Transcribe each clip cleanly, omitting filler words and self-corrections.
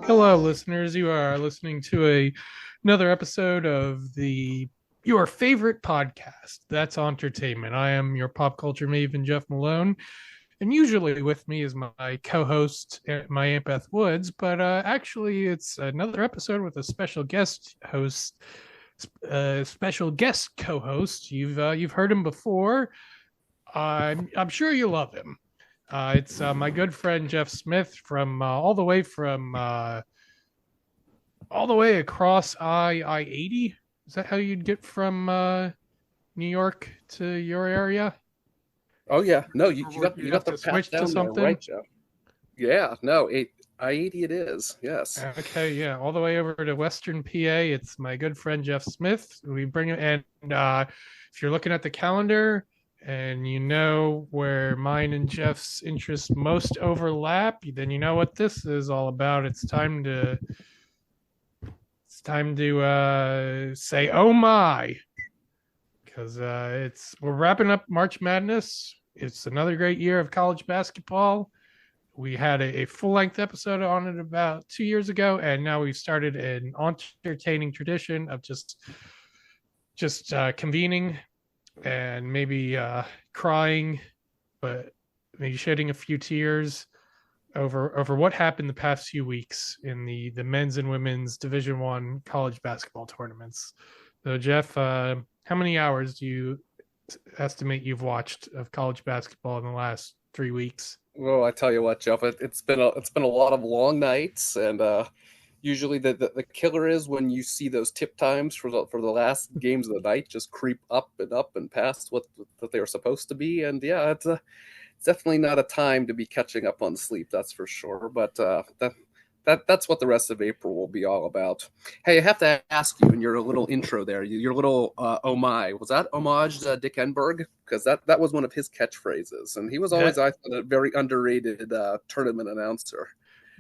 Hello, listeners. You are listening to another episode of your favorite podcast. That's Entertainment. I am your pop culture maven, Jeff Malone, and usually with me is my co-host, my Aunt Beth Woods. But actually, it's another episode with a special guest host, special guest co-host. You've heard him before. I'm sure you love him. It's my good friend Jeff Smith from all the way across I 80. Is that how you'd get from New York to your area? Oh yeah, no, you Or would got you you have got the to path switch to down there, something? right, Joe? Yeah, no, I-80 it is. Yes. Okay, yeah, all the way over to Western PA. It's my good friend Jeff Smith. We bring it, and if you're looking at the calendar and you know where mine and Jeff's interests most overlap, then you know what this is all about. It's time to say oh my, because it's we're wrapping up March Madness. It's another great year of college basketball. We had a full length episode on it about 2 years ago, and now we've started an entertaining tradition of just convening and maybe crying, but maybe shedding a few tears over what happened the past few weeks in the men's and women's Division 1 college basketball tournaments. So, Jeff, how many hours do you estimate you've watched of college basketball in the last 3 weeks? Well, I tell you what, Jeff, it's been a lot of long nights, and usually the killer is when you see those tip times for the last games of the night just creep up and past what they were supposed to be, and yeah, it's definitely not a time to be catching up on sleep, that's for sure. But that's what the rest of April will be all about. Hey, I have to ask you in your little intro there, your little oh my, was that homage to Dick Enberg? Because that was one of his catchphrases, and he was always, That I thought, a very underrated tournament announcer.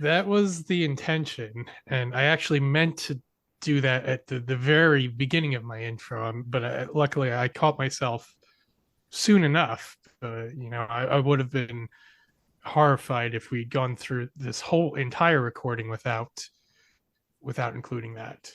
that was the intention, and I actually meant to do that at the very beginning of my intro, but luckily I caught myself soon enough. I would have been horrified if we'd gone through this whole entire recording without including that.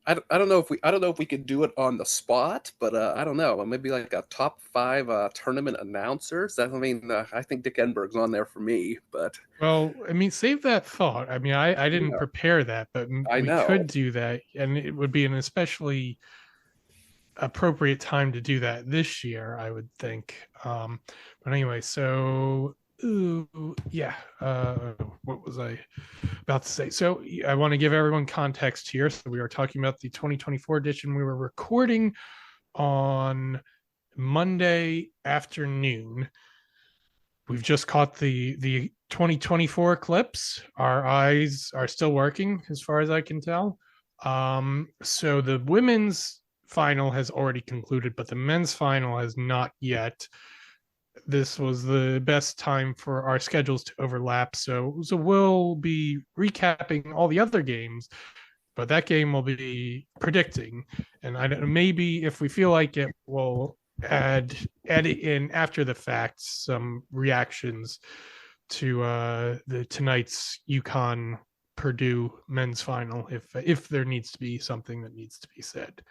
I don't know if we could do it on the spot, but I don't know. Maybe like a top five tournament announcers. I think Dick Enberg's on there for me. But Well, I mean, save that thought. I mean, I didn't yeah, prepare that, but I we could know. do that, and it would be an especially appropriate time to do that this year, I would think. But anyway, so ooh, yeah. What was I about to say? So I want to give everyone context here. So we were talking about the 2024 edition. We were recording on Monday afternoon. We've just caught the 2024 eclipse. Our eyes are still working, as far as I can tell. So the women's final has already concluded, but the men's final has not yet. This was the best time for our schedules to overlap. So we'll be recapping all the other games, but that game will be predicting. And I don't, maybe if we feel like it, we'll edit in after the fact some reactions to the tonight's UConn Purdue men's final if there needs to be something that needs to be said.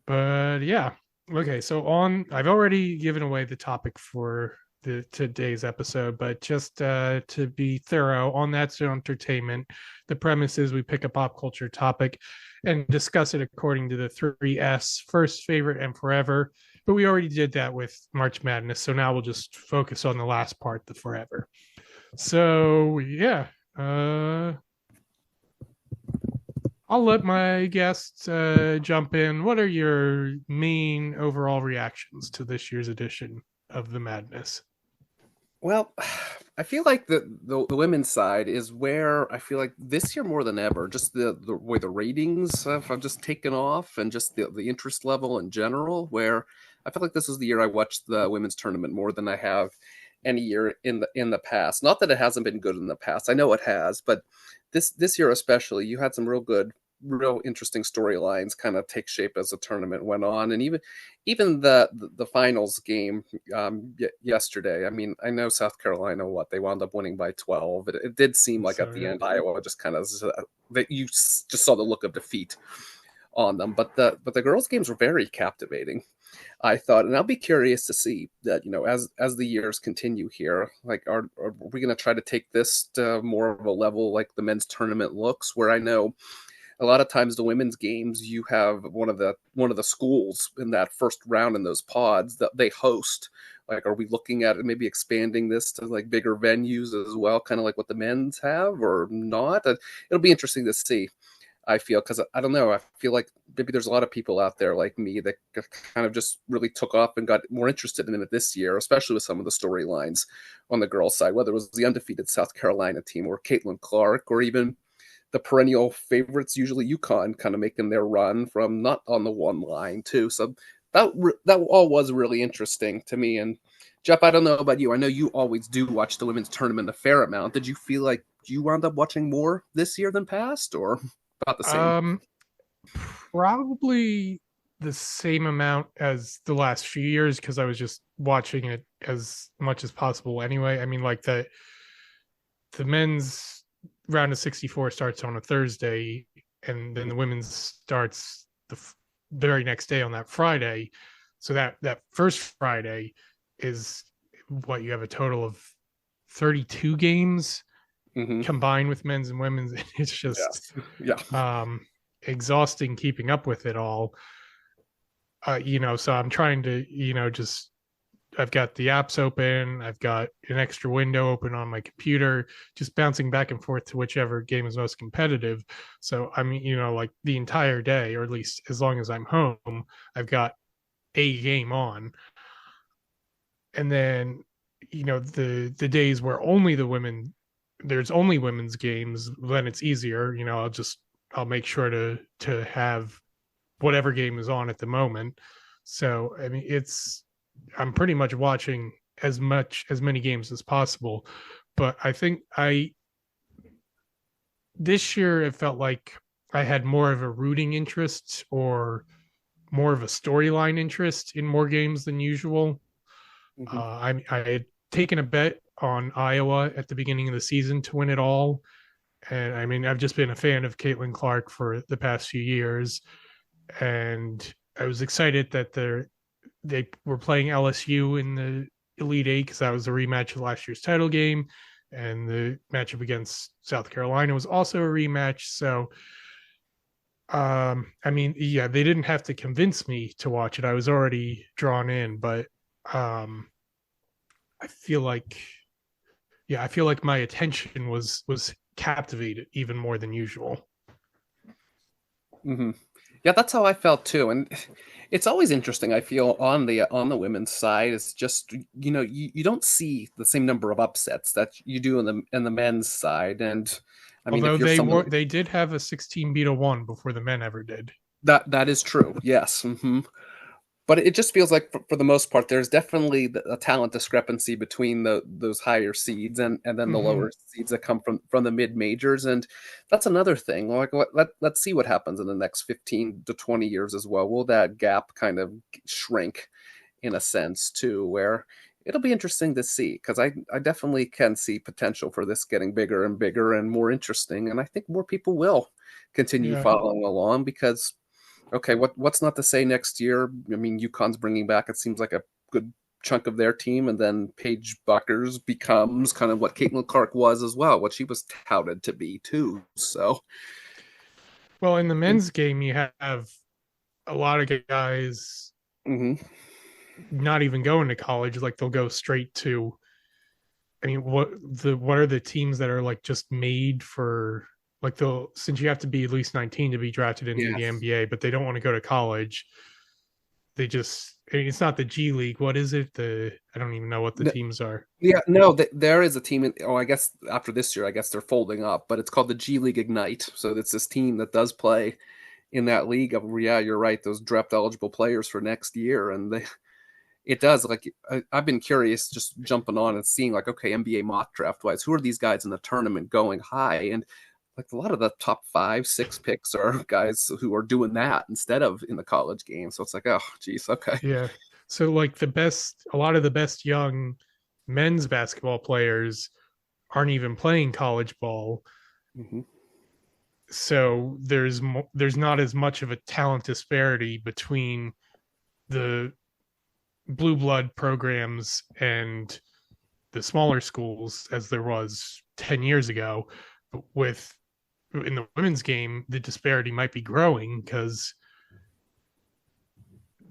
But yeah, okay. So on, I've already given away the topic for the today's episode, but just to be thorough on That's Entertainment, the premise is we pick a pop culture topic and discuss it according to the three S: first, favorite, and forever. But we already did that with March Madness, so now we'll just focus on the last part, the forever. So yeah, I'll let my guests jump in. What are your main overall reactions to this year's edition of the Madness? Well, I feel like the women's side is where I feel like this year more than ever, just the way the ratings have just taken off, and just the interest level in general, where I feel like this is the year I watched the women's tournament more than I have any year in the past. Not that it hasn't been good in the past. I know it has, but this year especially, you had some real good real interesting storylines kind of take shape as the tournament went on, and even the finals game yesterday. I mean, I know South Carolina, what they wound up winning by 12. It did seem like So at the yeah. end Iowa just kind of that you just saw the look of defeat on them, but the girls' games were very captivating, I thought, and I'll be curious to see that, as the years continue here, like are we going to try to take this to more of a level like the men's tournament looks, where I know a lot of times the women's games, you have one of the schools in that first round in those pods that they host. Like, are we looking at maybe expanding this to like bigger venues as well, kind of like what the men's have, or not? It'll be interesting to see. I feel, because I don't know, I feel like maybe there's a lot of people out there like me that kind of just really took off and got more interested in it this year, especially with some of the storylines on the girls' side, whether it was the undefeated South Carolina team or Caitlin Clark, or even the perennial favorites, usually UConn, kind of making their run from not on the one line too. So that all was really interesting to me. And Jeff, I don't know about you. I know you always do watch the women's tournament a fair amount. Did you feel like you wound up watching more this year than past, or about the same? Um, Probably the same amount as the last few years because I was just watching it as much as possible anyway. I mean, like the men's round of 64 starts on a Thursday, and then the women's starts the very next day on that Friday. So that first Friday is what you have a total of 32 games Mm-hmm. combined with men's and women's. It's just Yes. Yeah. exhausting keeping up with it all. So I'm trying to, just I've got the apps open, I've got an extra window open on my computer, just bouncing back and forth to whichever game is most competitive. So I mean, like the entire day, or at least as long as I'm home, I've got a game on. And then, the days where there's only women's games, then it's easier. I'll make sure to have whatever game is on at the moment. So I mean, I'm pretty much watching as many games as possible. But I think I this year it felt like I had more of a rooting interest or more of a storyline interest in more games than usual. Mm-hmm. I had taken a bet on Iowa at the beginning of the season to win it all. And I mean, I've just been a fan of Caitlin Clark for the past few years. And I was excited that they were playing LSU in the Elite Eight because that was a rematch of last year's title game. And the matchup against South Carolina was also a rematch. So, I mean, yeah, they didn't have to convince me to watch it. I was already drawn in, but I feel like my attention was captivated even more than usual. Mm-hmm. Yeah, that's how I felt too, and it's always interesting. I feel on the women's side, it's just you don't see the same number of upsets that you do in the men's side, and I mean, Although if you're someone they did have a 16 beat a one before the men ever did. that is true, yes. Mm-hmm. But it just feels like for the most part, there's definitely a talent discrepancy between those higher seeds and then the Mm-hmm. lower seeds that come from the mid majors, and that's another thing. Like, let's see what happens in the next 15 to 20 years as well. Will that gap kind of shrink in a sense too, where it'll be interesting to see, because I definitely can see potential for this getting bigger and bigger and more interesting, and I think more people will continue Yeah. following along because okay, what's not to say next year? I mean, UConn's bringing back, it seems like a good chunk of their team, and then Paige Buckers becomes kind of what Caitlin Clark was as well, what she was touted to be too. So, Well, in the men's game, you have a lot of guys mm-hmm. not even going to college. Like they'll go straight to. I mean, what are the teams that are like just made for like since you have to be at least 19 to be drafted into the Yes. NBA, but they don't want to go to college. They just I mean, it's not the G League. What is it? I don't even know what the teams are. Yeah, no, there is a team. Oh, I guess after this year, I guess they're folding up, but it's called the G League Ignite. So it's this team that does play in that league. Yeah, you're right. Those draft eligible players for next year, and it does. Like I've been curious, just jumping on and seeing like, okay, NBA mock draft wise, who are these guys in the tournament going high? And like a lot of the top 5, 6 picks are guys who are doing that instead of in the college game. So it's like, oh, geez, okay. Yeah. So like a lot of the best young men's basketball players aren't even playing college ball. Hmm. So there's not as much of a talent disparity between the blue blood programs and the smaller schools as there was 10 years ago. But with in the women's game, the disparity might be growing because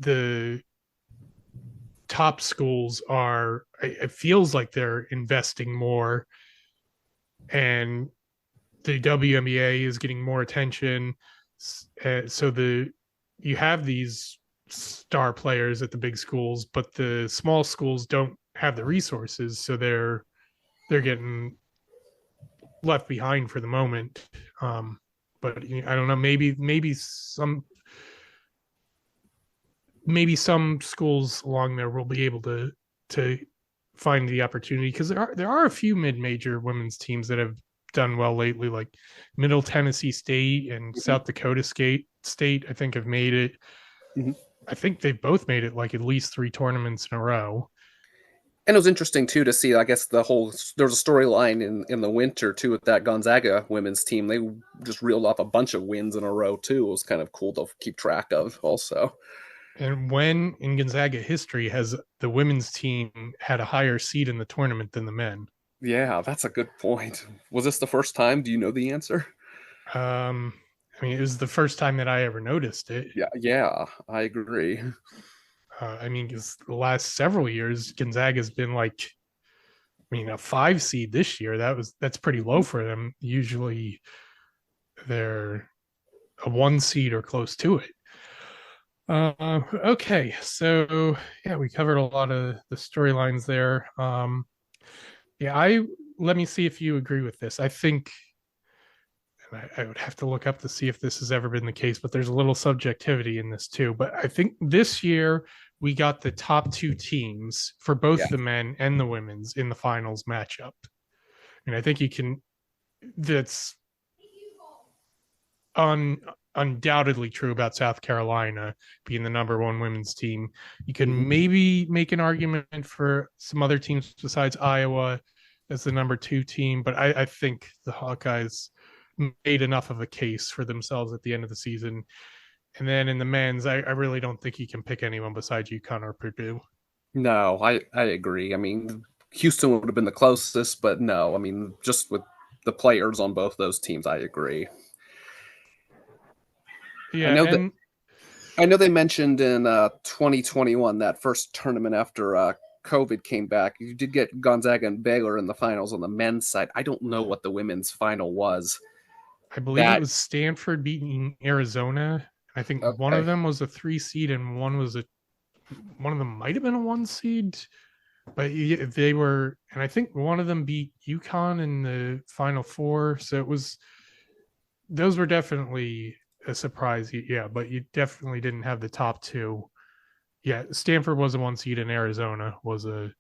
the top schools are, it feels like they're investing more, and the WNBA is getting more attention. So you have these star players at the big schools, but the small schools don't have the resources, so they're getting left behind for the moment. But I don't know. Maybe some schools along there will be able to find the opportunity, because there are a few mid-major women's teams that have done well lately, like Middle Tennessee State and Hmm. South Dakota State. I think have made it. Hmm. I think they've both made it like at least 3 tournaments in a row. And it was interesting too to see. I guess there was a storyline in the winter too with that Gonzaga women's team. They just reeled off a bunch of wins in a row too. It was kind of cool to keep track of. Also, And when in Gonzaga history has the women's team had a higher seed in the tournament than the men? yeah, that's a good point. Was this the first time? Do you know the answer? Um, I mean, it was the first time that I ever noticed it. Yeah, yeah, I agree. I mean, because the last several years, Gonzaga's been like, I mean, a 5 seed this year. That's pretty low for them. Usually, they're a 1 seed or close to it. Okay, so yeah, we covered a lot of the storylines there. Yeah, I let me see if you agree with this. I think, and I would have to look up to see if this has ever been the case, but there's a little subjectivity in this too. But I think this year we got the top 2 teams for Yeah. both the men and the women's in the finals matchup. And I think you can, that's un, undoubtedly true about South Carolina being the number one women's team. You Hmm. can maybe make an argument for some other teams besides Iowa as the number 2 team, but I think the Hawkeyes made enough of a case for themselves at the end of the season. And then in the men's, I really don't think you can pick anyone besides UConn or Purdue. No, I agree. I mean, Houston would have been the closest, but no, I mean, just with the players on both those teams, I agree. I Yeah, know that and I know they mentioned in 2021, that first tournament after COVID came back, you did get Gonzaga and Baylor in the finals on the men's side. I don't know what the women's final was. I believe it That was Stanford beating Arizona. I think one of okay? them was a 3 seed and one of them might have been a 1 seed, but they were, and I think one of them beat UConn in the Final Four. So those were definitely a surprise. Yeah, but you definitely didn't have the top 2. Yeah, Stanford was a 1 seed and Arizona was a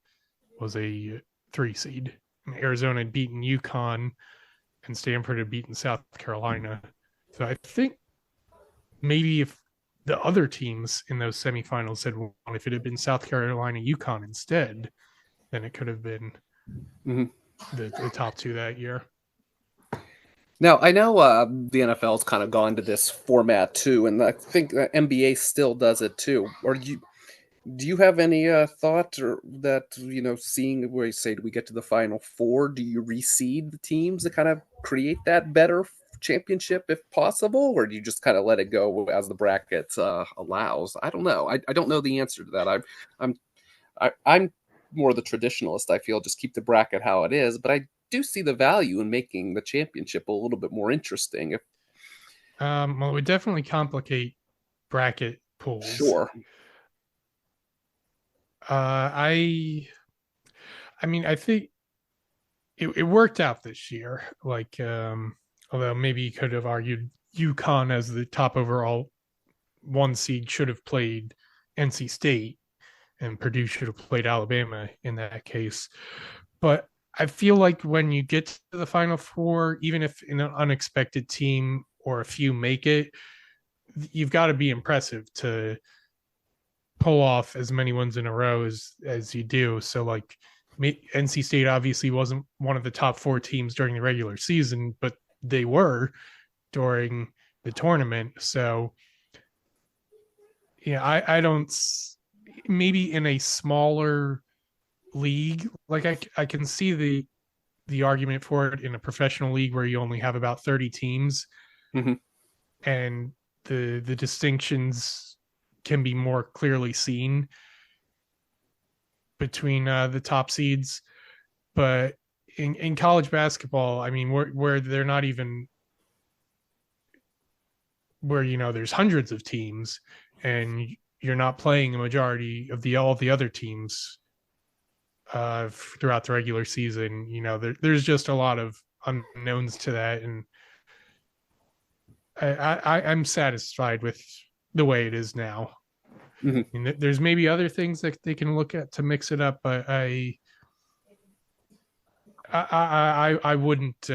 3 seed. Arizona had beaten UConn and Stanford had beaten South Carolina. So I think maybe if the other teams in those semifinals had won, if it had been South Carolina UConn instead, then it could have been Hmm. the top 2 that year. Now I know the NFL's kind of gone to this format too, and I think the NBA still does it too. Or do you have any thought or that seeing where you say we get to the final four? Do you reseed the teams to kind of create that better championship if possible, or do you just kind of let it go as the bracket allows? I don't know. I don't know the answer to that. I'm I'm more the traditionalist. I feel just keep the bracket how it is, but I do see the value in making the championship a little bit more interesting. If Well, it would definitely complicate bracket pools. sure. I mean, I think it worked out this year. Like, although maybe you could have argued UConn as the top overall 1 seed should have played NC State, and Purdue should have played Alabama in that case. But I feel like when you get to the final four, even if an unexpected team or a few make it, you've got to be impressive to pull off as many ones in a row as you do. So like NC State obviously wasn't one of the top four teams during the regular season, but they were during the tournament. So yeah, I don't, maybe in a smaller league, like I can see the argument for it in a professional league where you only have about 30 teams Mm-hmm. and the distinctions can be more clearly seen between the top seeds. But in college basketball, I mean, where they're not even, where there's hundreds of teams and you're not playing a majority of the all the other teams throughout the regular season. There's just a lot of unknowns to that, and I'm satisfied with the way it is now. Mm-hmm. I mean, there's maybe other things that they can look at to mix it up, but I wouldn't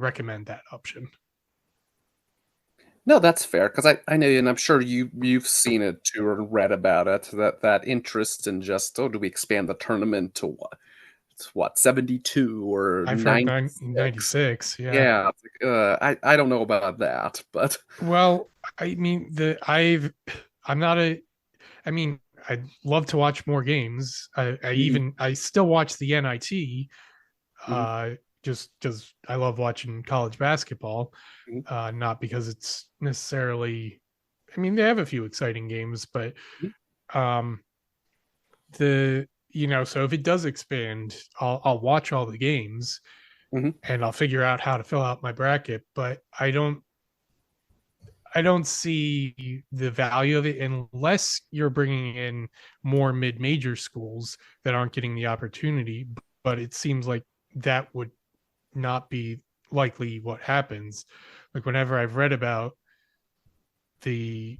recommend that option. No, that's fair because I know, and I'm sure you've seen it too or read about it. That interest in just, oh, do we expand the tournament to what? It's what, 72 or I've heard 96? 96. Yeah. Yeah, it's like, I don't know about that, but Well, I mean, I'm not a, I mean, I'd love to watch more games. Mhm, I still watch the NIT, mhm, uh, just because I love watching college basketball, mhm, not because it's necessarily. I mean, they have a few exciting games, but mhm, um, so if it does expand, I'll watch all the games mhm. and I'll figure out how to fill out my bracket. But I don't see the value of it unless you're bringing in more mid-major schools that aren't getting the opportunity. But it seems like that would not be likely what happens. Like whenever I've read about the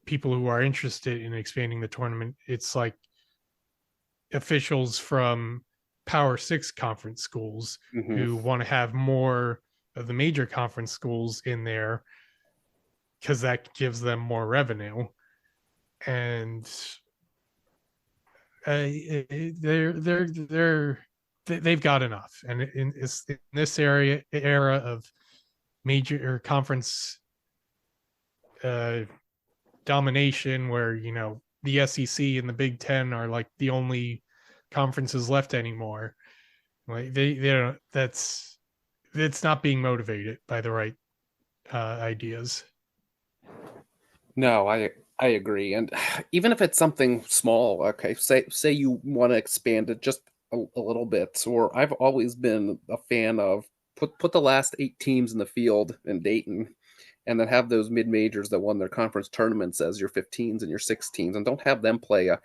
people who are interested in expanding the tournament, it's like officials from Power Six conference schools Mhm. who want to have more of the major conference schools in there because that gives them more revenue. And they're they've got enough. And in this era of major or conference uh, domination, where the SEC and the Big Ten are like the only conferences left anymore. Like they don't. That's it's not being motivated by the right ideas. No, I agree, and even if it's something small, okay, say you want to expand it just a little bit, or I've always been a fan of put the last 8 teams in the field in Dayton, and then have those mid majors that won their conference tournaments as your 15s and your 16s, and don't have them play a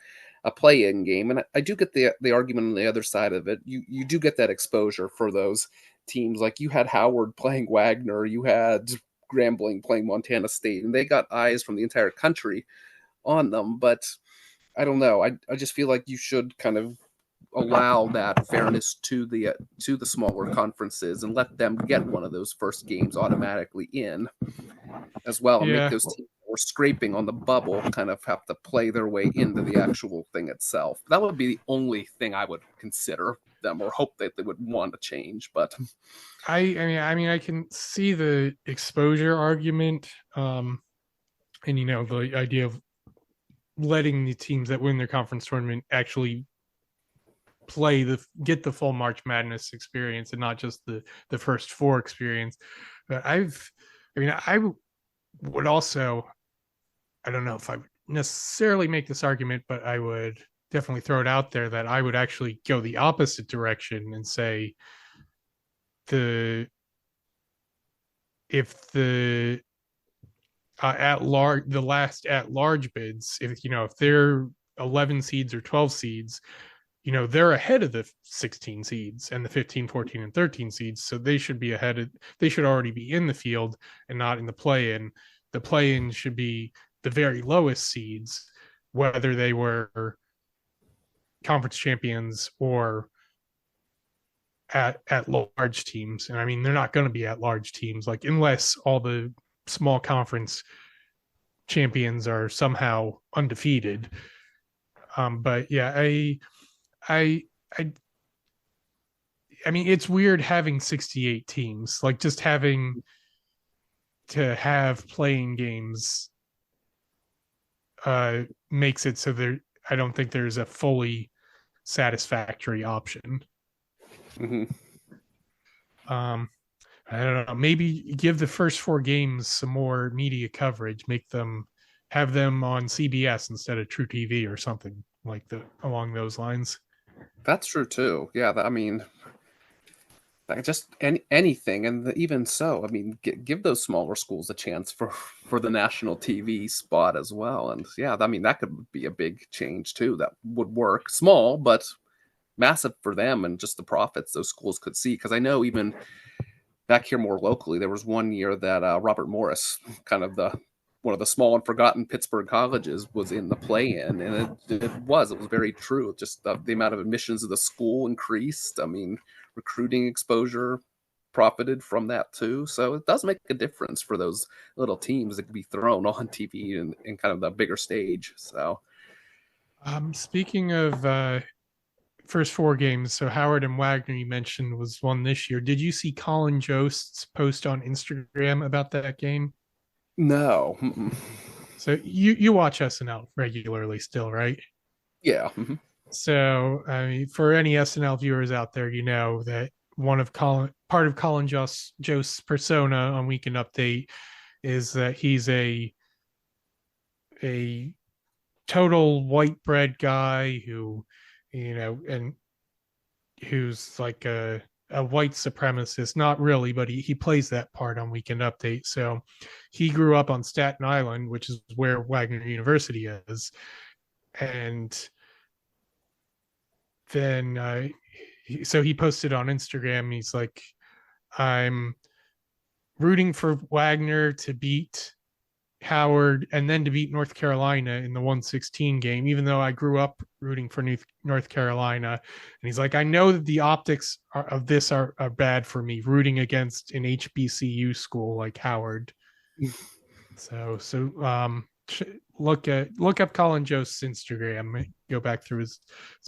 play in game. And I do get the argument on the other side of it. You do get that exposure for those teams. Like you had Howard playing Wagner, you had Grambling playing Montana State, and they got eyes from the entire country on them. But I don't know. I just feel like you should kind of allow that fairness to the smaller conferences and let them get one of those first games automatically in as well, and make Yeah, those teams who are scraping on the bubble kind of have to play their way into the actual thing itself. That would be the only thing I would consider them or hope that they would want to change. But I mean, I can see the exposure argument, and the idea of letting the teams that win their conference tournament actually get the full March Madness experience and not just the first four experience. But I would also, I don't know if I would necessarily make this argument, but I would definitely throw it out there that I would actually go the opposite direction and say the if the at large the last at large bids, if they're 11 seeds or 12 seeds, they're ahead of the 16 seeds and the 15, 14, and 13 seeds, so they should already be in the field and not in the play-in. The play-in should be the very lowest seeds, whether they were conference champions or at large teams, and I mean they're not going to be at large teams, like unless all the small conference champions are somehow undefeated. But yeah, I I I mean it's weird having 68 teams, like just having to have playing games makes it so there I don't think there's a fully satisfactory option. Hmm. Um, I don't know. Maybe give the first four games some more media coverage. Make them have them on CBS instead of True TV or something like the along those lines. That's true too. Yeah, I mean, like just anything, and even so, I mean, give those smaller schools a chance for the national TV spot as well. And yeah, I mean, that could be a big change too. That would work. Small, but massive for them, and just the profits those schools could see. Because I know even back here more locally, there was one year that Robert Morris, kind of the one of the small and forgotten Pittsburgh colleges, was in the play-in, and it was very true. Just the amount of admissions of the school increased. I mean, recruiting exposure profited from that too. So it does make a difference for those little teams that can be thrown on TV and kind of the bigger stage. So Speaking of first four games, so Howard and Wagner you mentioned was one this year. Did you see Colin Jost's post on Instagram about that game? no. Mm-mm. So you watch SNL regularly still, right? Yeah. Mm-hmm. So, I mean, for any SNL viewers out there, you know that one of Colin, part of Colin Jost's persona on Weekend Update is that he's a total white bread guy who, and who's like a white supremacist. Not really, but he plays that part on Weekend Update. So, he grew up on Staten Island, which is where Wagner University is, and then so he posted on Instagram. He's like, I'm rooting for Wagner to beat Howard and then to beat North Carolina in the 116 game, even though I grew up rooting for North Carolina. And he's like, I know that the optics of this are bad for me, rooting against an HBCU school like Howard. So look up Colin Jost's Instagram. Go back through his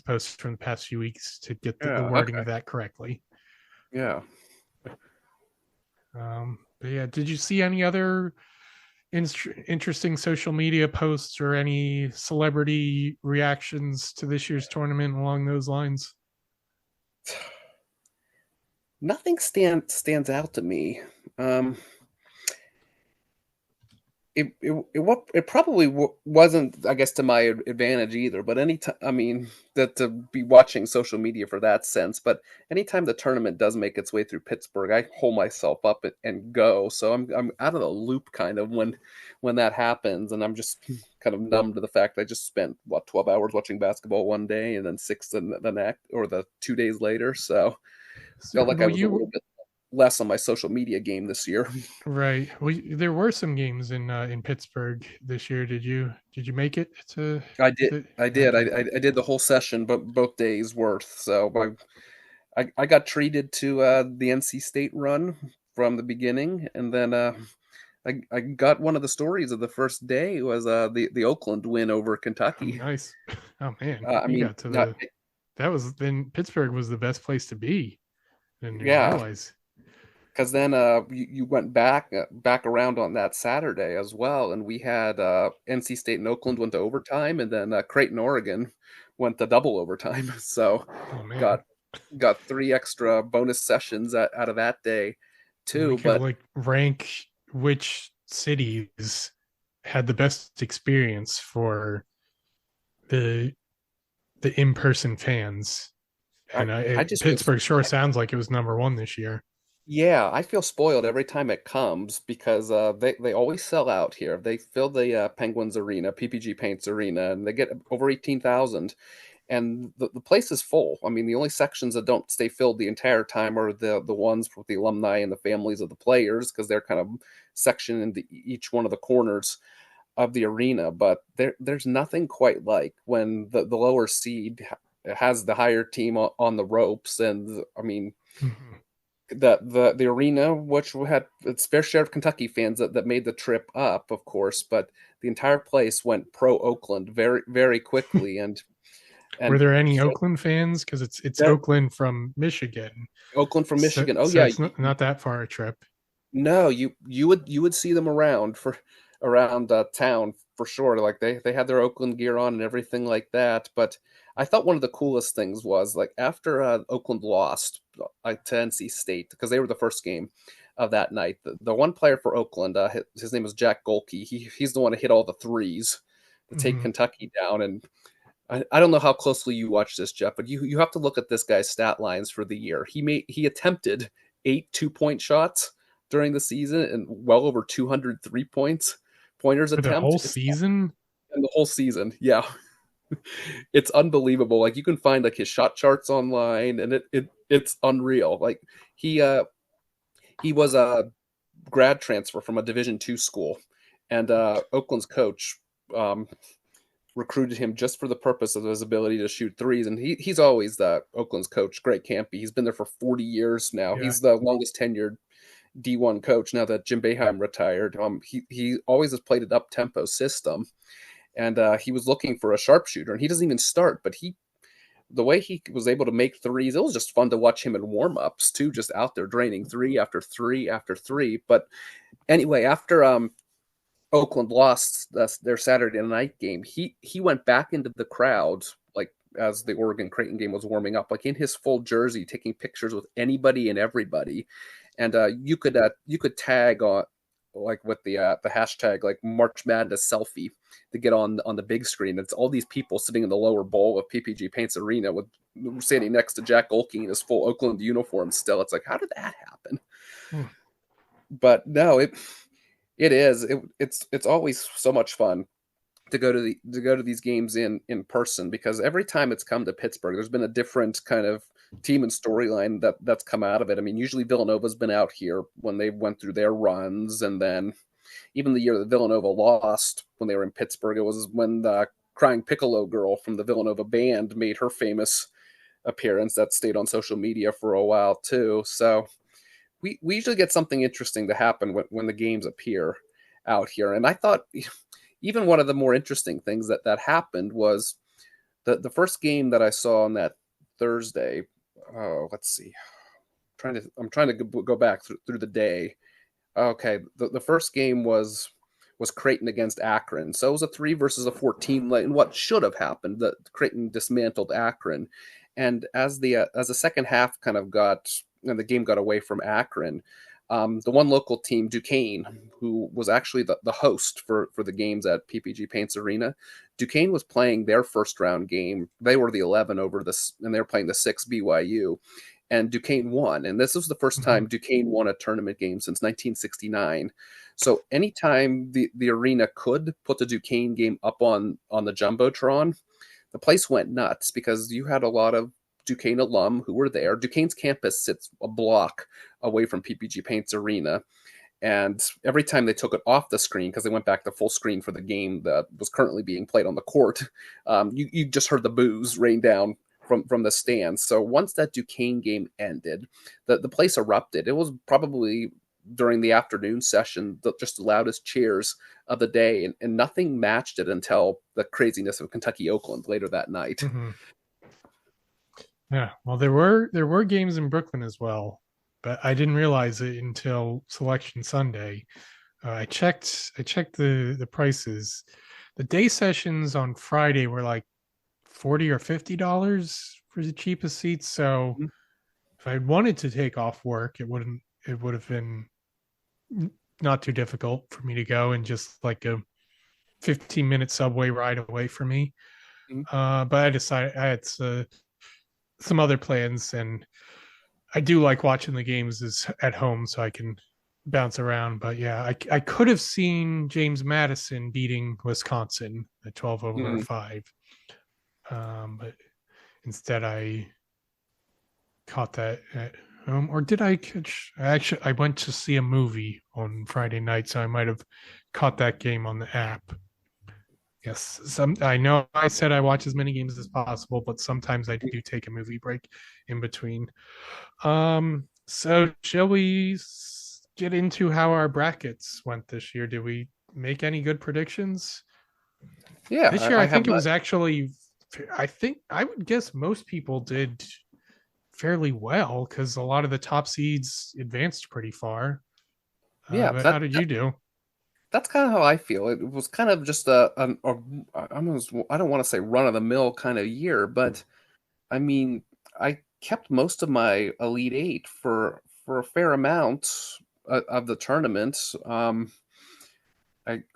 posts from the past few weeks to get the Yeah. wording Okay. of that correctly. Yeah. But yeah, did you see any other interesting social media posts or any celebrity reactions to this year's tournament along those lines? Nothing stands out to me. Um, it probably wasn't, I guess, to my advantage either. But anytime, I mean, that to be watching social media for that sense. But anytime the tournament does make its way through Pittsburgh, I hold myself up and go. So I'm out of the loop kind of when that happens, and I'm just kind of numb to the fact I just spent 12 hours watching basketball one day and then six the next, or the 2 days later. So So, felt like I well, was a you little bit less on my social media game this year. right. Well, there were some games in Pittsburgh this year. Did you make it to I did. the? I did. Okay. I did the whole session, but both days worth. So I got treated to the NC State run from the beginning, and then I got one of the stories of the first day was the Oakland win over Oh, Kentucky. nice. Oh man, I you mean, got to not, the. That was then Pittsburgh was the best place to be. Didn't even yeah, realize. because then you went back around on that Saturday as well, and we had NC State and Oakland went to overtime, and then Creighton, Oregon went to double overtime. So Oh man. got got three extra bonus sessions out of that day And we too. could But like rank which cities had the best experience for the in-person fans. I And I just feel Pittsburgh sure sounds like it was number one this year. yeah, I feel spoiled every time it comes because they always sell out here. They fill the Penguins Arena, PPG Paints Arena, and they get over 18,000. And the place is full. I mean, the only sections that don't stay filled the entire time are the ones with the alumni and the families of the players because they're kind of sectioned into each one of the corners of the arena. But there's nothing quite like when the lower seed has the higher team on the ropes, and I mean Mhm. the arena, which had its fair share of Kentucky fans that made the trip up, of course, but the entire place went pro Oakland very very quickly, Were and there any so Oakland fans? Because it's that Oakland from Michigan, Oakland from so Michigan. Oh so yeah, it's not that far a trip. no, you would see them around town for sure. Like they had their Oakland gear on and everything like that. But I thought one of the coolest things was like after Oakland lost to NC State because they were the first game of that night. The one player for Oakland, his name was Jack Golke. He's the one who hit all the threes to take Mhm. Kentucky down. And I don't know how closely you watch this, Jeff, but you have to look at this guy's stat lines for the year. He attempted 8 2-point shots during the season and well over 200 3 pointers For the attempt. whole It's season. in the whole season. Yeah, it's unbelievable. Like you can find like his shot charts online, and it's unreal. Like he uh he was a grad transfer from a Division II school, and Oakland's coach um, recruited him just for the purpose of his ability to shoot threes. And he's always the Oakland's coach, Greg Campy. He's been there for 40 years now. Yeah. He's the longest tenured D1 coach now that Jim Boeheim retired. He always has played an up tempo system, and he was looking for a sharpshooter, and he doesn't even start, but the way he was able to make threes, it was just fun to watch him in warm ups too, just out there draining three after three after three. But anyway, after Oakland lost their Saturday night game, he went back into the crowd like as the Oregon Creighton game was warming up, like in his full jersey, taking pictures with anybody and everybody. And you could tag on like with the hashtag like March Madness selfie to get on the big screen. It's all these people sitting in the lower bowl of PPG Paints Arena with standing next to Jack Golke in his full Oakland uniform. Still, it's like how did that happen? Hmm. But no, it is. It's always so much fun to go to these games in person because every time it's come to Pittsburgh, there's been a different kind of team and storyline that's come out of it. I mean, usually Villanova's been out here when they went through their runs, and then even the year that Villanova lost when they were in Pittsburgh, it was when the crying piccolo girl from the Villanova band made her famous appearance that stayed on social media for a while too. So we usually get something interesting to happen when the games appear out here. And I thought even one of the more interesting things that happened was the first game that I saw on that Thursday. Oh, let's see. I'm trying to go back through the day. Okay, the first game was Creighton against Akron. So it was a 3 versus a 14 in what should have happened. That Creighton dismantled Akron, and as the second half kind of got and the game got away from Akron, the one local team, Duquesne, who was actually the host for the games at PPG Paints Arena, Duquesne was playing their first round game. They were the 11 over this, and they were playing the 6 BYU. And Duquesne won. And this was the first Mhm. time Duquesne won a tournament game since 1969. So anytime the arena could put the Duquesne game up on the Jumbotron, the place went nuts because you had a lot of Duquesne alum who were there. Duquesne's campus sits a block away from PPG Paints Arena. And every time they took it off the screen, because they went back to full screen for the game that was currently being played on the court, you just heard the boos rain down from the stands. So once that Duquesne game ended, the place erupted. It was probably during the afternoon session just the loudest cheers of the day, and nothing matched it until the craziness of Kentucky Oakland later that night. Mhm. Yeah. Well, there were games in Brooklyn as well, but I didn't realize it until Selection Sunday. I checked the prices. The day sessions on Friday were like $40 or $50 for the cheapest seats. So if I wanted to take off work, it would have been not too difficult for me to go and just like a 15-minute subway ride away from me. But I decided I had some other plans, and I do like watching the games is at home so I can bounce around. But yeah, I could have seen James Madison beating Wisconsin at 12 over Mm-hmm. 5. But instead I caught that at home. Or did I catch? I went to see a movie on Friday night, so I might have caught that game on the app Yes, some I know I said I watch as many games as possible, but sometimes I do take a movie break in between. So shall we get into how our brackets went this year? Did we make any good predictions? Yeah, This year, I I have think it not. was actually, I think I would guess most people did fairly well because a lot of the top seeds advanced pretty far. Yeah, But how did you do? that's kind of how I feel. It was kind of just I don't want to say run of the mill kind of year, but I mean, I kept most of my Elite Eight for a fair amount of the tournament.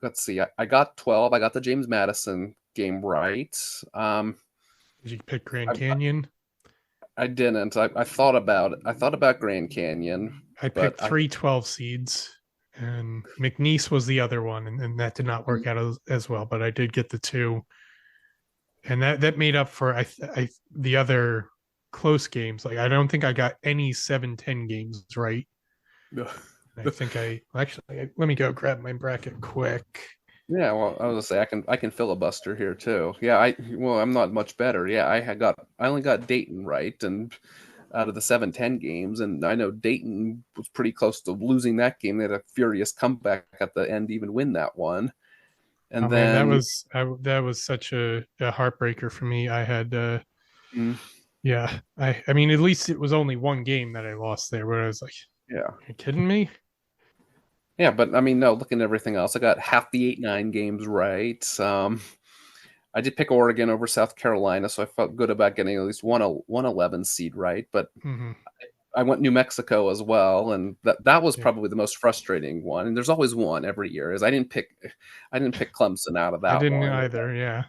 Let's see, I got 12. I got the James Madison game right. Um, Did you pick Grand I, Canyon? I didn't. I thought about it. I thought about Grand Canyon, I but picked three 12 seeds, and McNeese was the other one, and that did not work out as well. But I did get the two, and that made up for the other close games. Like I don't think I got any 7-10 games right. I think let me go grab my bracket quick. Yeah, well, I was gonna say I can filibuster here too. Yeah, I'm not much better. Yeah, I only got Dayton right, and out of the 7-10 games, and I know Dayton was pretty close to losing that game. They had a furious comeback at the end to even win that one. Oh And man, then that was such a heartbreaker for me. I had mm, yeah, I mean at least it was only one game that I lost there, where I was like, yeah, "Are you kidding me?" yeah, but I mean, no, looking at everything else, I got half the 8-9 games right. I did pick Oregon over South Carolina, so I felt good about getting at least one 11 seed right. But Hmm. I went New Mexico as well, and that was Yeah, probably the most frustrating one. And there's always one every year. Is I didn't pick Clemson out of I that didn't one, either. Yeah.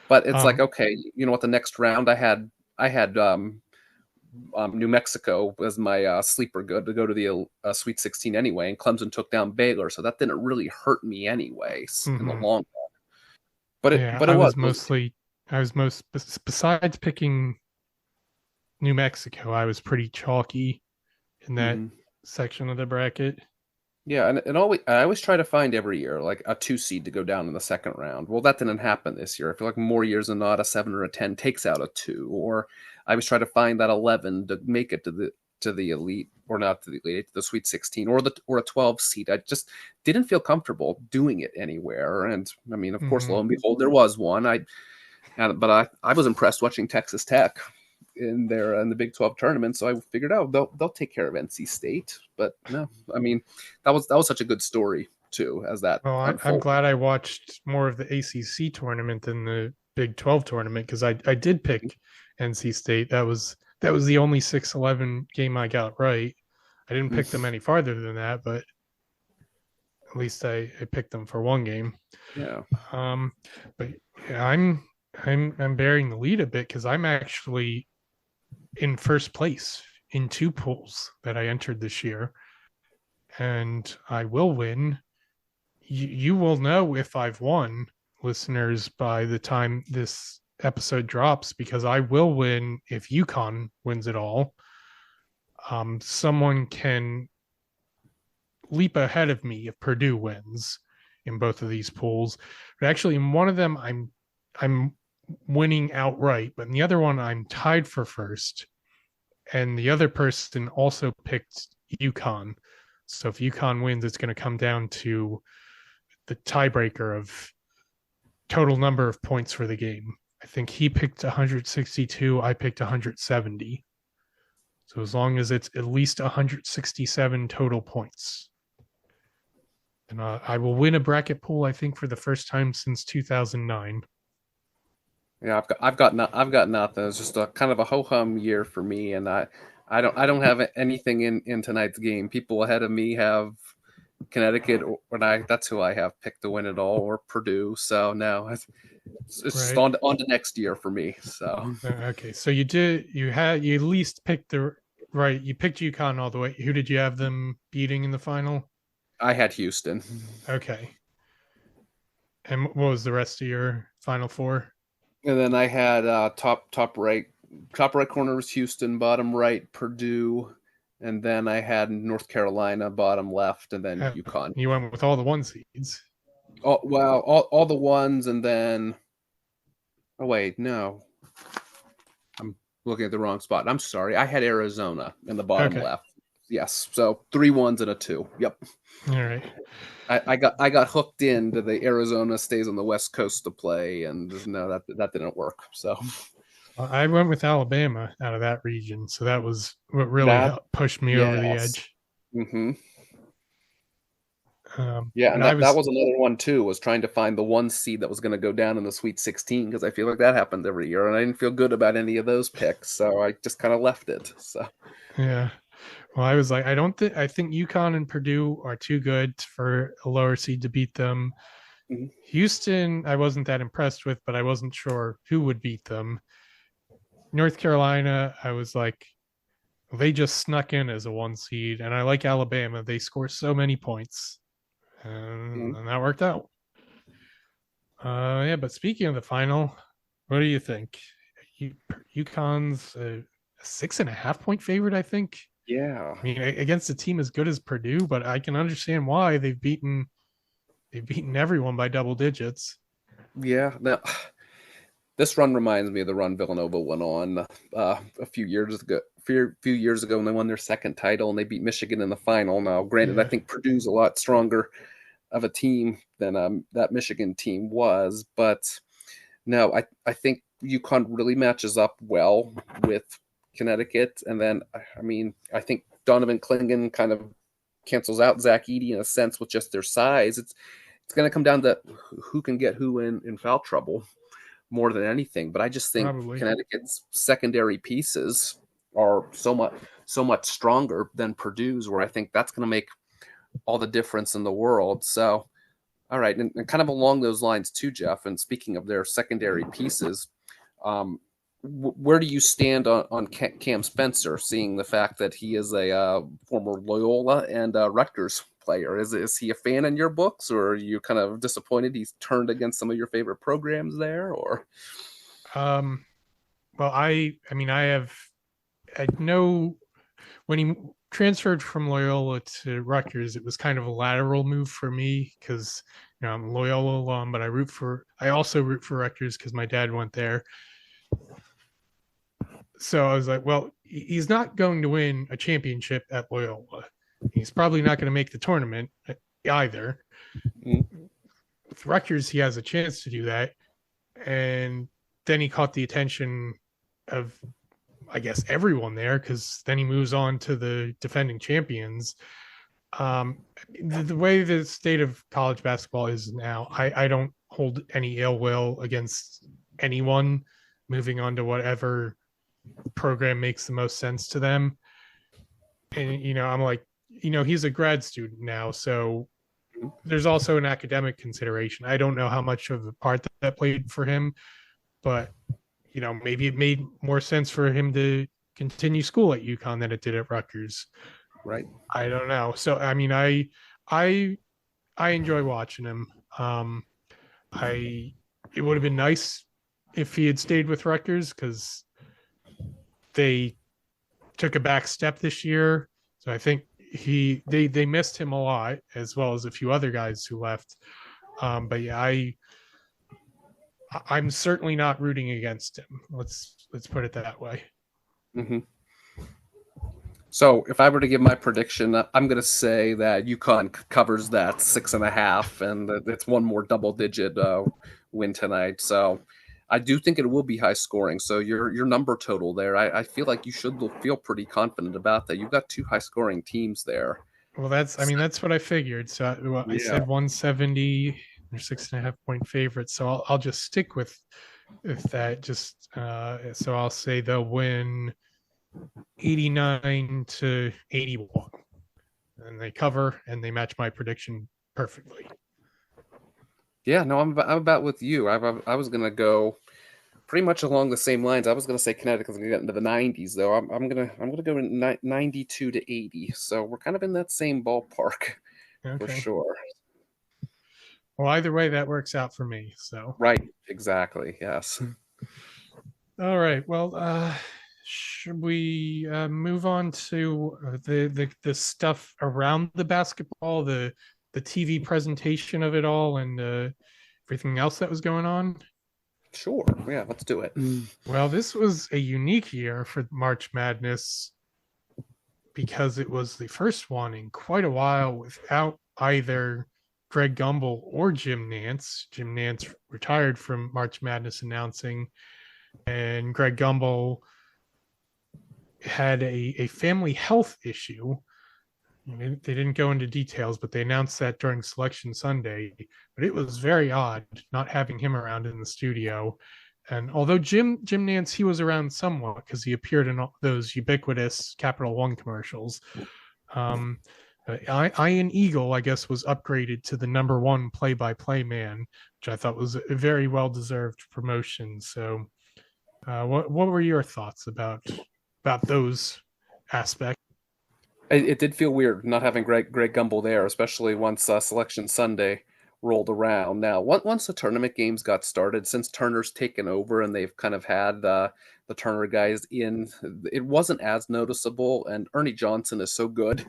but it's like Um. okay, you know what? The next round I had New Mexico as my sleeper good to go to the Sweet 16 anyway, and Clemson took down Baylor, so that didn't really hurt me anyways in the Mhm. long. But it Yeah, but it was I was most besides picking New Mexico, I was pretty chalky in that mhm. section of the bracket. Yeah, and I always try to find every year like a 2 seed to go down in the second round. Well, that didn't happen this year. I feel like more years than not, a 7 or a 10 takes out a 2. Or I always try to find that 11 to make it to the elite, or not to the elite, to the Sweet 16, or a 12 seed. I just didn't feel comfortable doing it anywhere. And I mean, of course, lo Hmm. and behold, there was one. But I was impressed watching Texas Tech in the Big 12 tournament. So I figured out they'll take care of NC State. But no, I mean that was such a good story too as that Well, I'm unfolded. glad I watched more of the ACC tournament than the Big 12 tournament because I did pick NC State. That was the only 6-11 game I got right. I didn't pick them any farther than that, but at least I picked them for one game. Yeah, Um, but yeah, I'm bearing the lead a bit because I'm actually in first place in two pools that I entered this year, and I will win. You will know if I've won, listeners, by the time this episode drops, because I will win if UConn wins it all. Someone can leap ahead of me if Purdue wins in both of these pools. But actually, in one of them, I'm winning outright, but in the other one, I'm tied for first, and the other person also picked UConn. So if UConn wins, it's going to come down to the tiebreaker of total number of points for the game. I think he picked 162, I picked 170. So as long as it's at least 167 total points, and I will win a bracket pool. I think for the first time since 2009. yeah. I've got nothing. It's just a kind of a ho hum year for me, and I don't have anything in tonight's game. People ahead of me have Connecticut, that's who I have picked to win it all, or Purdue. So no, it's just Right. on to next year for me. So Okay. So you at least picked the right. You picked UConn all the way. Who did you have them beating in the final? I had Houston. Okay. And what was the rest of your final four? And then I had top right corner was Houston, bottom right Purdue, and then I had North Carolina bottom left, and then UConn. You went with all the one seeds. all the ones, and then oh wait, no, I'm looking at the wrong spot. I'm sorry. I had Arizona in the bottom Okay. left. Yes, so 3 ones and a two. Yep. All right. I got hooked into the Arizona stays on the West Coast to play, and no, that didn't work. So I went with Alabama out of that region, so that was what really that helped push me over the yes. edge. Hmm. Yeah, But and I that was, was another one too. Was trying to find the one seed that was going to go down in the Sweet 16 because I feel like that happened every year, and I didn't feel good about any of those picks, so I just kind of left it. So yeah. Well, I was like, I don't think I think UConn and Purdue are too good for a lower seed to beat them. mhm. Houston, I wasn't that impressed with, but I wasn't sure who would beat them. North Carolina, I was like, they just snuck in as a one seed, and I like Alabama. They score so many points, Mhm. and that worked out. Yeah, but speaking of the final, what do you think? U- UConn's a 6.5 point favorite, I think. Yeah, I mean, against a team as good as Purdue, but I can understand why they've beaten everyone by double digits. yeah. Now, this run reminds me of the run Villanova went on a few years ago. Few years ago, when they won their second title and they beat Michigan in the final. Now, granted, I Yeah, think Purdue's a lot stronger of a team than that Michigan team was, but no, I think UConn really matches up well with Connecticut, and then I mean I think Donovan Clingan kind of cancels out Zach Edey in a sense with just their size. It's going to come down to who can get who in foul trouble more than anything. But I just think probably. Connecticut's secondary pieces are so much stronger than Purdue's, where I think that's going to make all the difference in the world. So, all right, and kind of along those lines too, Jeff. And speaking of their secondary pieces, um, where do you stand on Cam Spencer, seeing the fact that he is a former Loyola and Rutgers player? Is he a fan in your books, or are you kind of disappointed he's turned against some of your favorite programs there? Or Um, well, I mean, I know when he transferred from Loyola to Rutgers, it was kind of a lateral move for me because I'm a Loyola alum, but I also root for Rutgers because my dad went there. So I was like, well, he's not going to win a championship at Loyola. He's probably not going to make the tournament either. mm, With Rutgers, he has a chance to do that. And then he caught the attention of, I guess, everyone there because then he moves on to the defending champions. Um, the way the state of college basketball is now, I don't hold any ill will against anyone moving on to whatever program makes the most sense to them. And I'm like, he's a grad student now, so mm, there's also an academic consideration. I don't know how much of a part that played for him, but maybe it made more sense for him to continue school at UConn than it did at Rutgers. right. I don't know. So I mean, I I enjoy watching him. Um, I It would have been nice if he had stayed with Rutgers because they took a back step this year. So I think they missed him a lot, as well as a few other guys who left. But yeah, I'm certainly not rooting against him. Let's put it that way. Hmm. So if I were to give my prediction, I'm going to say that UConn covers that 6.5, and that it's one more double-digit win tonight. So I do think it will be high scoring. So your number total there, I feel like you should feel pretty confident about that. You've got two high scoring teams there. Well, I So, mean, that's what I figured. So I yeah. said 170. They're 6.5 point favorites. So I'll just stick with that. Just so I'll say they'll win 89 to 81, and they cover and they match my prediction perfectly. Yeah, no, I'm about with you. I was gonna go pretty much along the same lines. I was gonna say Connecticut's gonna get into the 90s, though. I'm gonna go 92 to 80. So we're kind of in that same ballpark for Okay. sure. Well, either way, that works out for me. So, Right, exactly. Yes. all right. Well, should we move on to the stuff around the basketball, the the TV presentation of it all and everything else that was going on? Sure. Yeah, let's do it. Well, this was a unique year for March Madness because it was the first one in quite a while without either Greg Gumbel or Jim Nance. Jim Nance retired from March Madness announcing, and Greg Gumbel had a family health issue. They didn't go into details, but they announced that during Selection Sunday. But it was very odd not having him around in the studio. And although Jim Nance, he was around somewhat because he appeared in all those ubiquitous Capital One commercials. Um, Ian Eagle, I guess, was upgraded to the number one play-by-play man, which I thought was a very well-deserved promotion. So, what were your thoughts about those aspects? It did feel weird not having Greg Gumbel there, especially once Selection Sunday rolled around. Now, once the tournament games got started, since Turner's taken over and they've kind of had the Turner guys in, it wasn't as noticeable. And Ernie Johnson is so good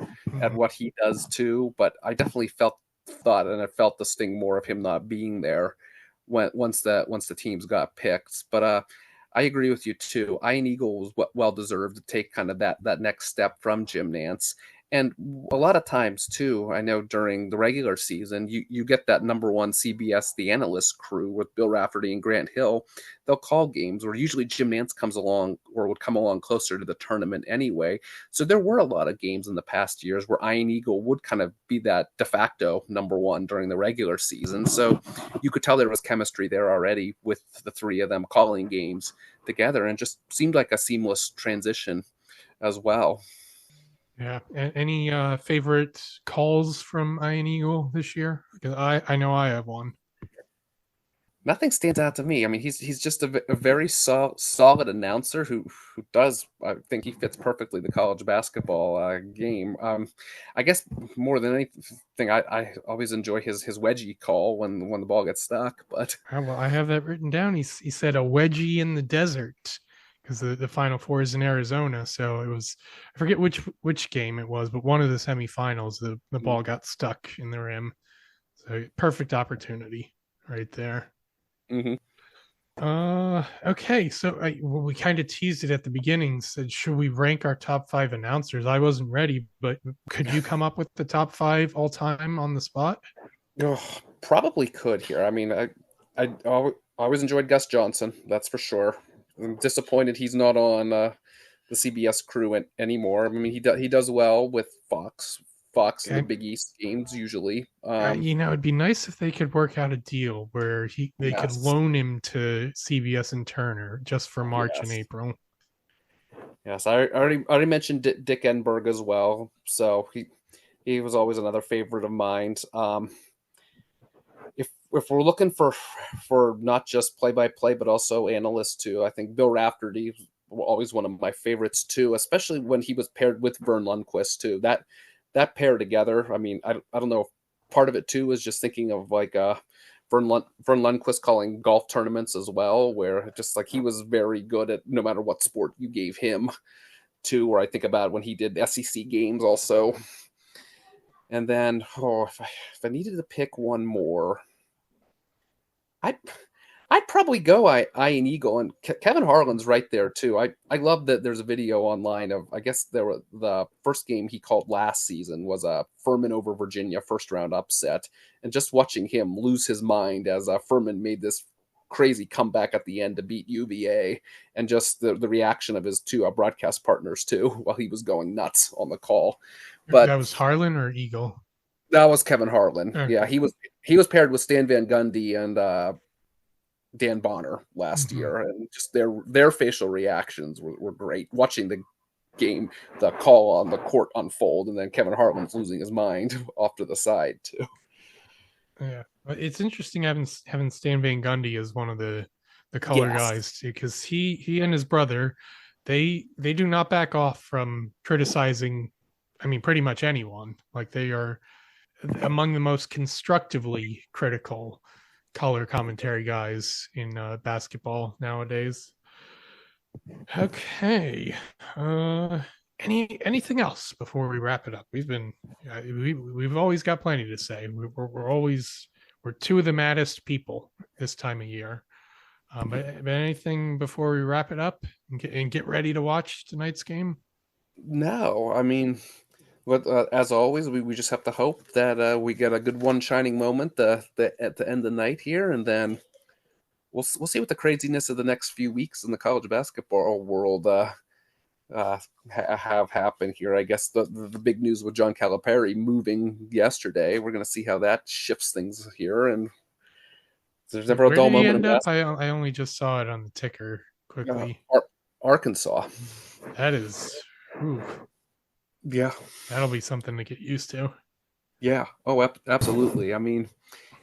at Mhm. what he does too. But I definitely I felt the sting more of him not being there once the teams got picked. But I agree with you too. Iron Eagle was well deserved to take kind of that next step from Jim Nance. And a lot of times too, I know during the regular season, you get that number one CBS the analyst crew with Bill Rafferty and Grant Hill. They'll call games, or usually Jim Nance comes along or would come along closer to the tournament anyway. So there were a lot of games in the past years where Iron Eagle would kind of be that de facto number one during the regular season. So you could tell there was chemistry there already with the three of them calling games together, and just seemed like a seamless transition as well. Yeah. Any favorite calls from Ian Eagle this year? Because I know I have one. Nothing stands out to me. I mean, he's just a very solid announcer who does. I think he fits perfectly the college basketball game. I guess more than anything, I always enjoy his wedgie call when the ball gets stuck. But Well, I have that written down. He said a wedgie in the desert because the Final Four is in Arizona. So it was, I forget which game it was, but one of the semifinals, the ball got stuck in the rim. So perfect opportunity right there. mm-hmm. Okay. So well, we kind of teased it at the beginning. Said, should we rank our top five announcers? I wasn't ready, but could you come up with the top five all time on the spot? Oh, probably could here. I mean, always enjoyed Gus Johnson. That's for sure. I'm disappointed he's not on the CBS crew anymore. I mean, he does well with Fox and the And Big East games usually. it'd be nice if they could work out a deal where they could Yes, loan him to CBS and Turner just for March and yes, April. yes. I already mentioned Dick Enberg as well. So he was always another favorite of mine. If we're looking for not just play by play but also analysts too, I think Bill Raftery was always one of my favorites too, especially when he was paired with Vern Lundquist too. That pair together, I mean, I don't know. If part of it too was just thinking of like Vern Lundquist calling golf tournaments as well, where just like he was very good at no matter what sport you gave him too. Or I think about when he did SEC games also. And then, if I needed to pick one more, I I'd probably go Ian Eagle, and Kevin Harlan's right there too. I love that there's a video online of, I guess there were the first game he called last season was a Furman over Virginia first round upset, and just watching him lose his mind as Furman made this crazy comeback at the end to beat UVA, and just the reaction of his two broadcast partners too while he was going nuts on the call. That But was Harlan or Eagle? that was Kevin Harlan. Yeah, Okay. he was paired with Stan Van Gundy and Dan Bonner last Mm-hmm. year, and just their facial reactions were great. Watching the game, the call on the court unfold, and then Kevin Hartman's losing his mind off to the side too. Yeah, it's interesting having Stan Van Gundy as one of the color Yes, guys too, because he and his brother, they do not back off from criticizing. I mean, pretty much anyone. Like they are among the most constructively critical color commentary guys in basketball nowadays. Okay, uh, anything else before we wrap it up? We've always got plenty to say. We're two of the maddest people this time of year. But anything before we wrap it up and get ready to watch tonight's game? No, I mean, as always, we just have to hope that we get a good one shining moment at the end of the night here, and then we'll see what the craziness of the next few weeks in the college basketball world have happened here. I guess the big news with John Calipari moving yesterday. We're going to see how that shifts things here, and there's never a Where dull did he moment in end up? basketball. I only just saw it on the ticker quickly. Arkansas. That is, ooh, Yeah, that'll be something to get used to. yeah. Oh, absolutely. I mean,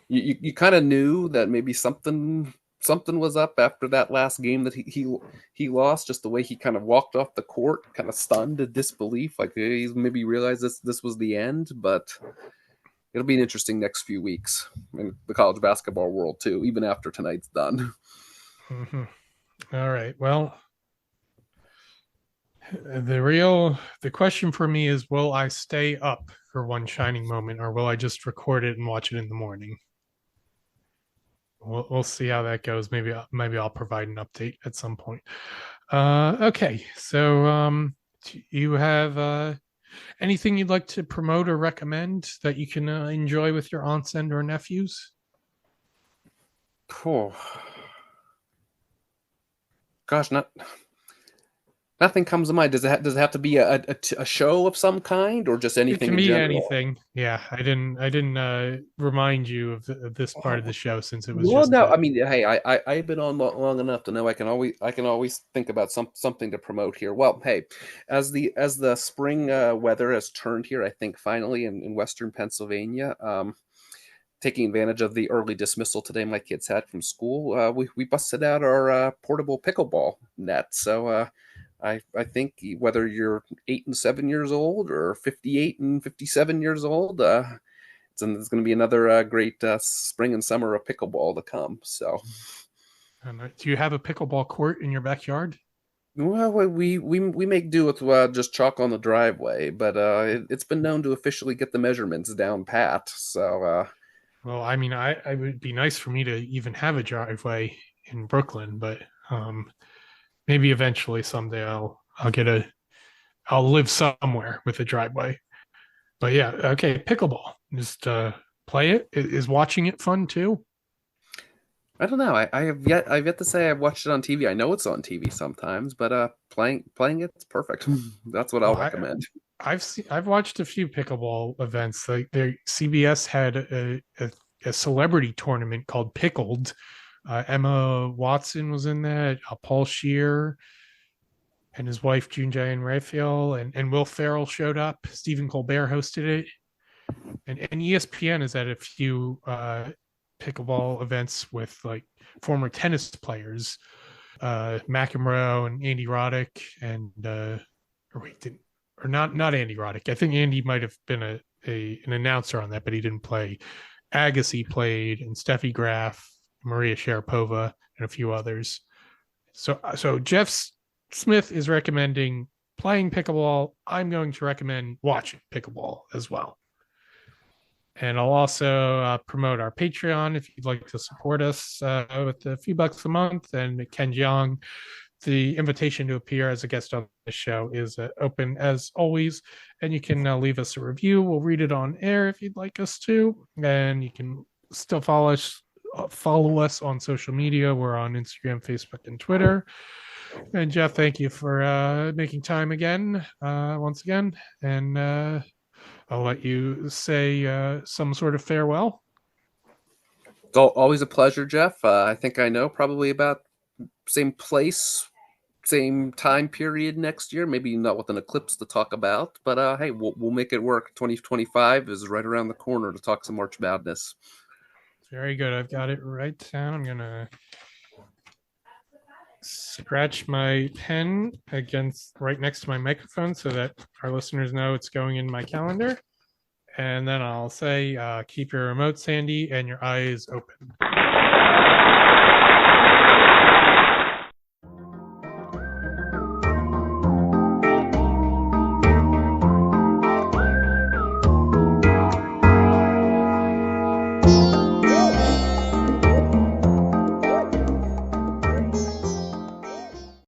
you kind of knew that maybe something was up after that last game that he lost. Just the way he kind of walked off the court, kind of stunned to disbelief, like he maybe realized this was the end. But it'll be an interesting next few weeks in the college basketball world too, even after tonight's done. Mm-hmm. All right. Well, the question for me is, will I stay up for one shining moment, or will I just record it and watch it in the morning? We'll see how that goes. Maybe I'll provide an update at some point. Okay. So you have anything you'd like to promote or recommend that you can enjoy with your aunts and or nephews? Cool. Gosh, nothing comes to mind. Does it have to be a show of some kind, or just It anything can in be general? anything. Yeah, I didn't remind you of this part of the show since it was Well, just no, I mean, hey, I've been on long enough to know I can always think about something to promote here. Well, hey, as the spring weather has turned here, I think finally in Western Pennsylvania, taking advantage of the early dismissal today my kids had from school, we busted out our portable pickleball net. So I think whether you're 8 and 7 years old or 58 and 57 years old, there's going to be another great spring and summer of pickleball to come. So, do you have a pickleball court in your backyard? well, we make do with just chalk on the driveway, but it's been known to officially get the measurements down pat. So, Well, I mean, I would be nice for me to even have a driveway in Brooklyn, but maybe eventually someday I'll live somewhere with a driveway. But yeah, okay, pickleball. Just play it. Is watching it fun too? I don't know. I've yet to say I've watched it on TV. I know it's on TV sometimes, but playing it's perfect. That's what Well, I'll recommend. I've watched a few pickleball events. Like CBS had a celebrity tournament called Pickled. Emma Watson was in that. Paul Shear and his wife June Jane Raphael and Will Ferrell showed up. Stephen Colbert hosted it, and ESPN has had a few pickleball events with like former tennis players, McEnroe and Andy Roddick, and or wait, didn't or not Andy Roddick. I think Andy might have been an announcer on that, but he didn't play. Agassi played, and Steffi Graf, Maria Sharapova, and a few others. So Jeff Smith is recommending playing pickleball. I'm going to recommend watching pickleball as well. And I'll also promote our Patreon if you'd like to support us with a few bucks a month. And Ken Jeong, the invitation to appear as a guest on the show is open as always. And you can leave us a review. We'll read it on air if you'd like us to. And you can still follow us on social media. We're on Instagram, Facebook, and Twitter. And Jeff, thank you for making time again, once again. And I'll let you say some sort of farewell. It's always a pleasure, Jeff. I think I know probably about same place, same time period next year. Maybe not with an eclipse to talk about, but hey, we'll make it work. 2025 is right around the corner to talk some March Madness. Very good. I've got it right down. I'm gonna scratch my pen against right next to my microphone so that our listeners know it's going in my calendar. And then I'll say, keep your remotes handy and your eyes open.